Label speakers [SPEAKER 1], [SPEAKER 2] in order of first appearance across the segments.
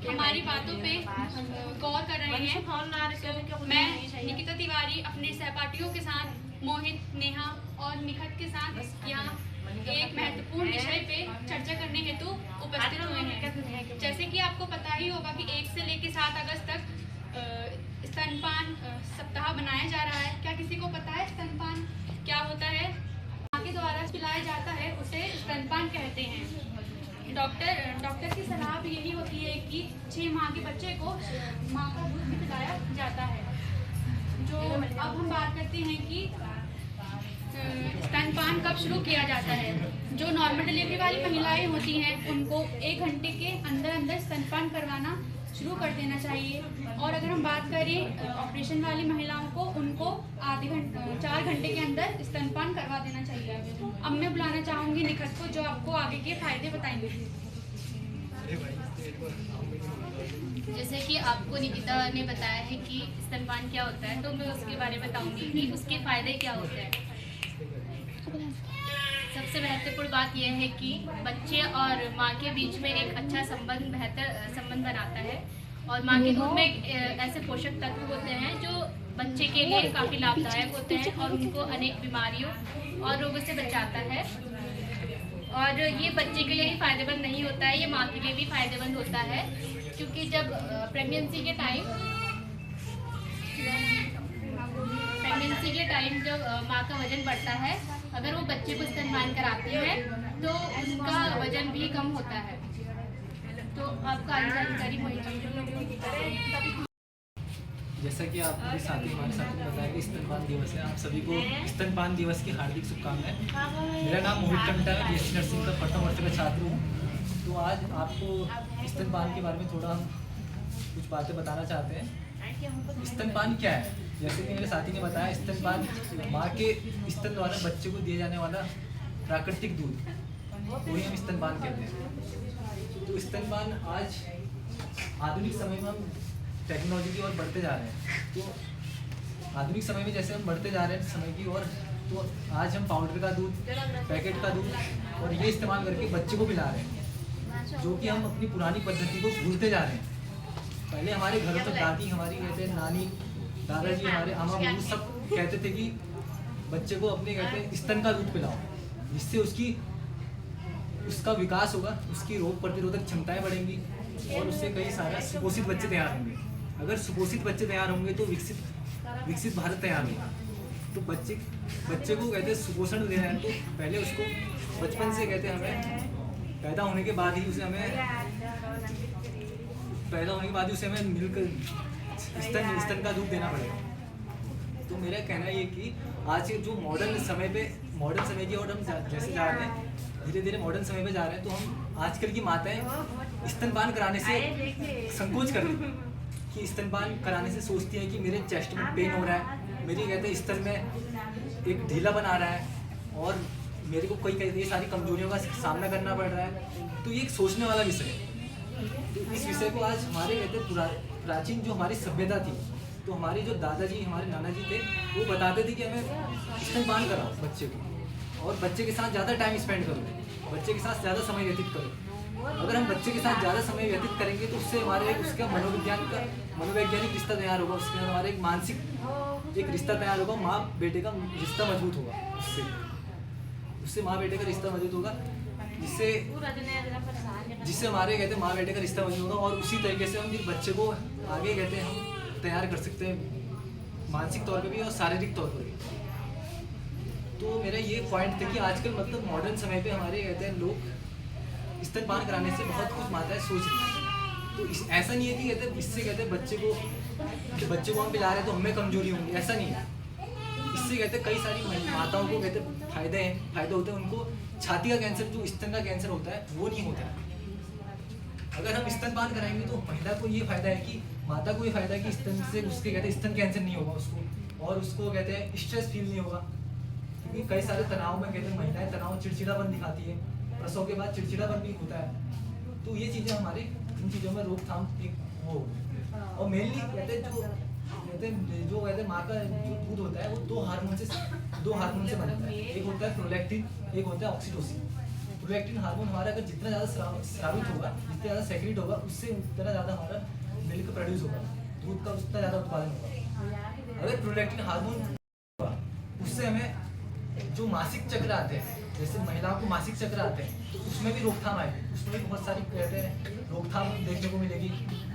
[SPEAKER 1] हमारी बातों पे गौर कर रहे हैं। तो मैं निकिता तिवारी अपने सहपाठियों के साथ मोहित, नेहा और निखत के साथ यहाँ एक महत्वपूर्ण विषय पे चर्चा करने हेतु उपस्थित हुए हैं। जैसे कि आपको पता ही होगा कि 1 से लेकर 7 अगस्त तक स्तनपान सप्ताह बनाया जा रहा है। क्या किसी को पता है स्तनपान क्या होता है? माँ के द्वारा पिलाया जाता है उसे स्तनपान कहते हैं। डॉक्टर की सलाह भी यही होती है कि 6 माह के बच्चे को माँ का दूध भी पिलाया जाता है। जो अब हम बात करते हैं कि स्तनपान कब शुरू किया जाता है। जो नॉर्मल डिलीवरी वाली महिलाएं होती हैं उनको 1 घंटे के अंदर स्तनपान करवाना शुरू कर देना चाहिए। और अगर हम बात करें ऑपरेशन वाली महिलाओं को, उनको 4 घंटे के अंदर स्तनपान करवा देना चाहिए। अब मैं बुलाना चाहूँगी निखत को, जो आपको आगे के फायदे बताएंगे।
[SPEAKER 2] जैसे कि आपको निकिता ने बताया है कि स्तनपान क्या होता है, तो मैं उसके बारे में बताऊंगी कि उसके फायदे क्या होते हैं। सबसे महत्वपूर्ण बात यह है कि बच्चे और माँ के बीच में एक अच्छा बेहतर संबंध बनाता है। और माँ के दूध में ऐसे पोषक तत्व होते हैं जो बच्चे के लिए काफ़ी लाभदायक होते हैं और उनको अनेक बीमारियों और रोगों से बचाता है। और ये बच्चे के लिए ही फायदेमंद नहीं होता है, ये माँ के लिए भी फायदेमंद होता है। क्योंकि जब प्रेगनेंसी के टाइम जब माँ का वजन बढ़ता है, अगर वो बच्चे को स्तनपान कराती है तो उसका वजन भी कम होता है। तो आपका जानकारी
[SPEAKER 3] जैसा कि आपके साथी हमारे साथी ने बताया कि स्तनपान दिवस है, आप सभी को स्तनपान दिवस की हार्दिक शुभकामनाएं। मेरा नाम मोहित टमटा है, बीएससी नर्सिंग का प्रथम वर्ष का छात्र हूँ। तो आज आपको स्तनपान के बारे में थोड़ा हम कुछ बातें बताना चाहते हैं। स्तनपान क्या है? जैसे कि मेरे साथी ने बताया, स्तनपान माँ के स्तन द्वारा बच्चे को दिए जाने वाला प्राकृतिक दूध, वही हम स्तनपान कहते हैं। तो स्तनपान आज आधुनिक समय में हम टेक्नोलॉजी की ओर बढ़ते जा रहे हैं। तो आधुनिक समय में जैसे हम बढ़ते जा रहे हैं समय की ओर, तो आज हम पाउडर का दूध, पैकेट का दूध और ये इस्तेमाल करके बच्चे को पिला रहे हैं, जो कि हम अपनी पुरानी पद्धति को भूलते जा रहे हैं। पहले हमारे घरों में दादी हमारी कहते हैं, नानी, दादाजी, हमारे अम्मा बाबू सब कहते थे कि बच्चे को अपने कहते हैं स्तन का दूध पिलाओ, जिससे उसका विकास होगा, उसकी रोग प्रतिरोधक क्षमताएं बढ़ेंगी और उससे कई सारे सुपोषित बच्चे तैयार होंगे। अगर सुपोषित बच्चे तैयार होंगे तो विकसित भारत तैयार होगा। तो बच्चे को कहते हैं सुपोषण देना है, तो पहले उसको बचपन से कहते हैं हमें पैदा होने के बाद ही उसे मिलकर स्तन का दूध देना पड़ेगा। तो मेरा कहना ये कि आज के जो मॉडर्न समय की और हम जैसे जा रहे हैं, धीरे धीरे मॉडर्न समय पे जा रहे हैं, तो हम आजकल की माताएं स्तनपान कराने से संकोच कर रही हैं कि स्तनपान कराने से सोचती हैं कि मेरे चेस्ट में पेन हो रहा है, मेरी कहते हैं स्तन में एक ढीला बना रहा है और मेरे को कई सारी कमजोरियों का सामना करना पड़ रहा है। तो ये एक सोचने वाला विषय है। तो इस विषय को आज हमारे कहते हैं प्राचीन जो हमारी सभ्यता थी, तो हमारे जो दादाजी, हमारे नाना जी थे, वो बताते थे कि हमें स्तनपान कराओ बच्चे को और बच्चे के साथ ज़्यादा टाइम स्पेंड करो, बच्चे के साथ ज़्यादा समय व्यतीत करो। अगर हम बच्चे के साथ ज़्यादा समय व्यतीत करेंगे तो उससे हमारे उसका मनोवैज्ञानिक रिश्ता तैयार होगा, उसके साथ हमारे एक मानसिक एक रिश्ता तैयार होगा, माँ बेटे का रिश्ता मजबूत होगा। उससे माँ बेटे का रिश्ता मजबूत होगा, जिससे हमारे कहते हैं माँ बेटे का रिश्ता मजबूत होगा। और उसी तरीके से हम बच्चे को आगे कहते हैं हम तैयार कर सकते हैं, मानसिक तौर पे भी और शारीरिक तौर पर भी। तो मेरा ये पॉइंट था कि आजकल मतलब मॉडर्न समय पे हमारे कहते हैं लोग स्तनपान कराने से बहुत कुछ माताएं सोच रही हैं। तो ऐसा नहीं है कि कहते हैं इससे कहते हैं बच्चे को हम पिला रहे हैं तो हमें कमजोरी होंगी, ऐसा नहीं है। इससे कहते हैं कई सारी माताओं को कहते हैं फायदे होते हैं। उनको छाती का कैंसर, जो स्तन का कैंसर होता है, वो नहीं होता है। अगर हम स्तनपान कराएंगे तो महिला को ये फायदा है कि माता को ये फायदा है कि स्तन से उसके कहते हैं स्तन कैंसर नहीं होगा उसको, और उसको कहते हैं स्ट्रेस फील नहीं होगा। क्योंकि कई सारे तनाव में कहते हैं महिलाएं तनाव, चिड़चिड़ापन दिखाती है, प्रसव के बाद चिड़चिड़ापन भी होता है। तो ये चीज़ें हमारे इन चीज़ों में रोकथाम एक वो, और मेनली कहते हैं जो कहते हैं माँ का जो दूध होता है वो दो हार्मोन से बनता है। एक होता है प्रोलैक्टिन, एक होता है ऑक्सीटोसिन। प्रोलैक्टिन हार्मोन हमारा अगर जितना ज़्यादा स्रावित होगा, जितना ज़्यादा सेक्रेट होगा, उससे उतना ज़्यादा हमारा मिल्क प्रोड्यूस होगा, दूध का उतना ज़्यादा उत्पादन होगा। अगर प्रोलैक्टिन हार्मोन होगा, उससे हमें जो मासिक चक्र आते हैं, जैसे महिलाओं को मासिक चक्र आते हैं, तो उसमें भी रोकथाम आएगी, उसमें भी बहुत सारी कहते हैं रोकथाम देखने को मिलेगी।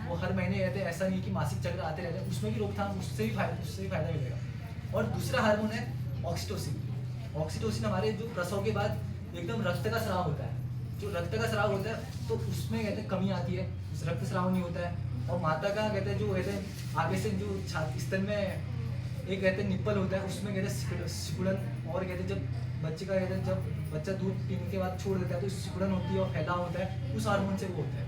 [SPEAKER 3] वो हर महीने कहते हैं, ऐसा नहीं कि मासिक चक्र आते रहते हैं, उसमें भी रोकथाम, उससे भी फायदा मिलेगा। और दूसरा हार्मोन है ऑक्सीटोसिन। ऑक्सीटोसिन हमारे जो प्रसव के बाद एकदम रक्त का स्राव होता है, जो रक्त का स्राव होता है तो उसमें कहते हैं कमी आती है, रक्त स्राव नहीं होता है। और माता का कहते हैं जो कहते हैं आगे से जो स्तन में एक कहते हैं निप्पल होता है, उसमें कहते हैं सिकुड़न, और कहते हैं जब बच्चे का कहते हैं जब बच्चा दूध पीने के बाद छोड़ देता है तो सिकुड़न होती है और फैलाव होता है, उस हार्मोन से वो होता है।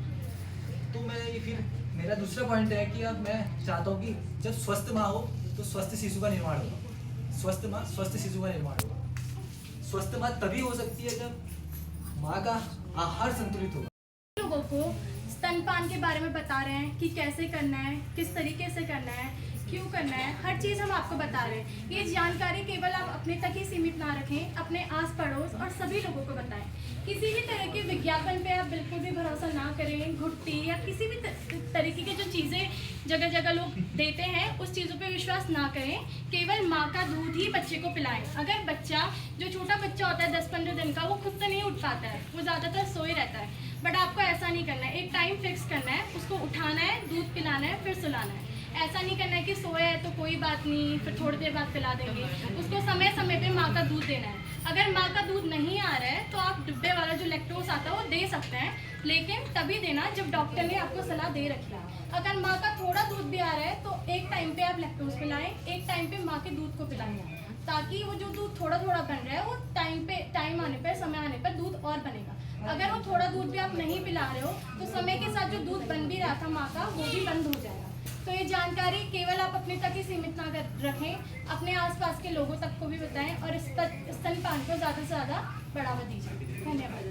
[SPEAKER 3] तो मैं ये फिर मेरा दूसरा पॉइंट है कि अब मैं चाहता हूँ कि जब स्वस्थ माँ हो तो स्वस्थ शिशु का निर्माण होगा। स्वस्थ माँ स्वस्थ शिशु का निर्माण होगा। स्वस्थ माँ तभी हो सकती है जब माँ का आहार संतुलित होगा।
[SPEAKER 4] लोगों को स्तनपान के बारे में बता रहे हैं कि कैसे करना है, किस तरीके से करना है, क्यों करना है, हर चीज़ हम आपको बता रहे हैं। ये जानकारी केवल आप अपने तक ही सीमित ना रखें, अपने आस पड़ोस और सभी लोगों को बताएं। किसी भी तरह के विज्ञापन पे आप बिल्कुल भी भरोसा ना करें। घुट्टी या किसी भी तरीके की जो चीज़ें जगह जगह लोग देते हैं, उस चीज़ों पे विश्वास ना करें। केवल माँ का दूध ही बच्चे को पिलाएं। अगर बच्चा, जो छोटा बच्चा होता है 10-15 दिन का, वो खुद से नहीं उठ पाता है, वो ज़्यादातर सोए रहता है, बट आपको ऐसा नहीं करना है। एक टाइम फिक्स करना है, उसको उठाना है, दूध पिलाना है, फिर सुलाना है। ऐसा नहीं करना है कि सोया है तो कोई बात नहीं, फिर थोड़ी देर बाद पिला देंगे। उसको समय समय पे माँ का दूध देना है। अगर माँ का दूध नहीं आ रहा है तो आप डिब्बे वाला जो लैक्टोस आता है वो दे सकते हैं, लेकिन तभी देना जब डॉक्टर ने आपको सलाह दे रखी है। अगर माँ का थोड़ा दूध भी आ रहा है तो एक टाइम पे आप लैक्टोस पिलाएं, एक टाइम पे माँ के दूध को पिलाएं, ताकि वो जो दूध थोड़ा थोड़ा बन रहा है वो टाइम आने पर, समय आने पर दूध और बनेगा। अगर वो थोड़ा दूध भी आप नहीं पिला रहे हो तो समय के साथ जो दूध बन भी रहा था माँ का, वो भी बंद हो जाएगा। तो ये जानकारी केवल आप अपने तक ही सीमित ना रखें, अपने आसपास के लोगों तक को भी बताएं और स्तनपान को ज़्यादा से ज़्यादा बढ़ावा दीजिए। धन्यवाद।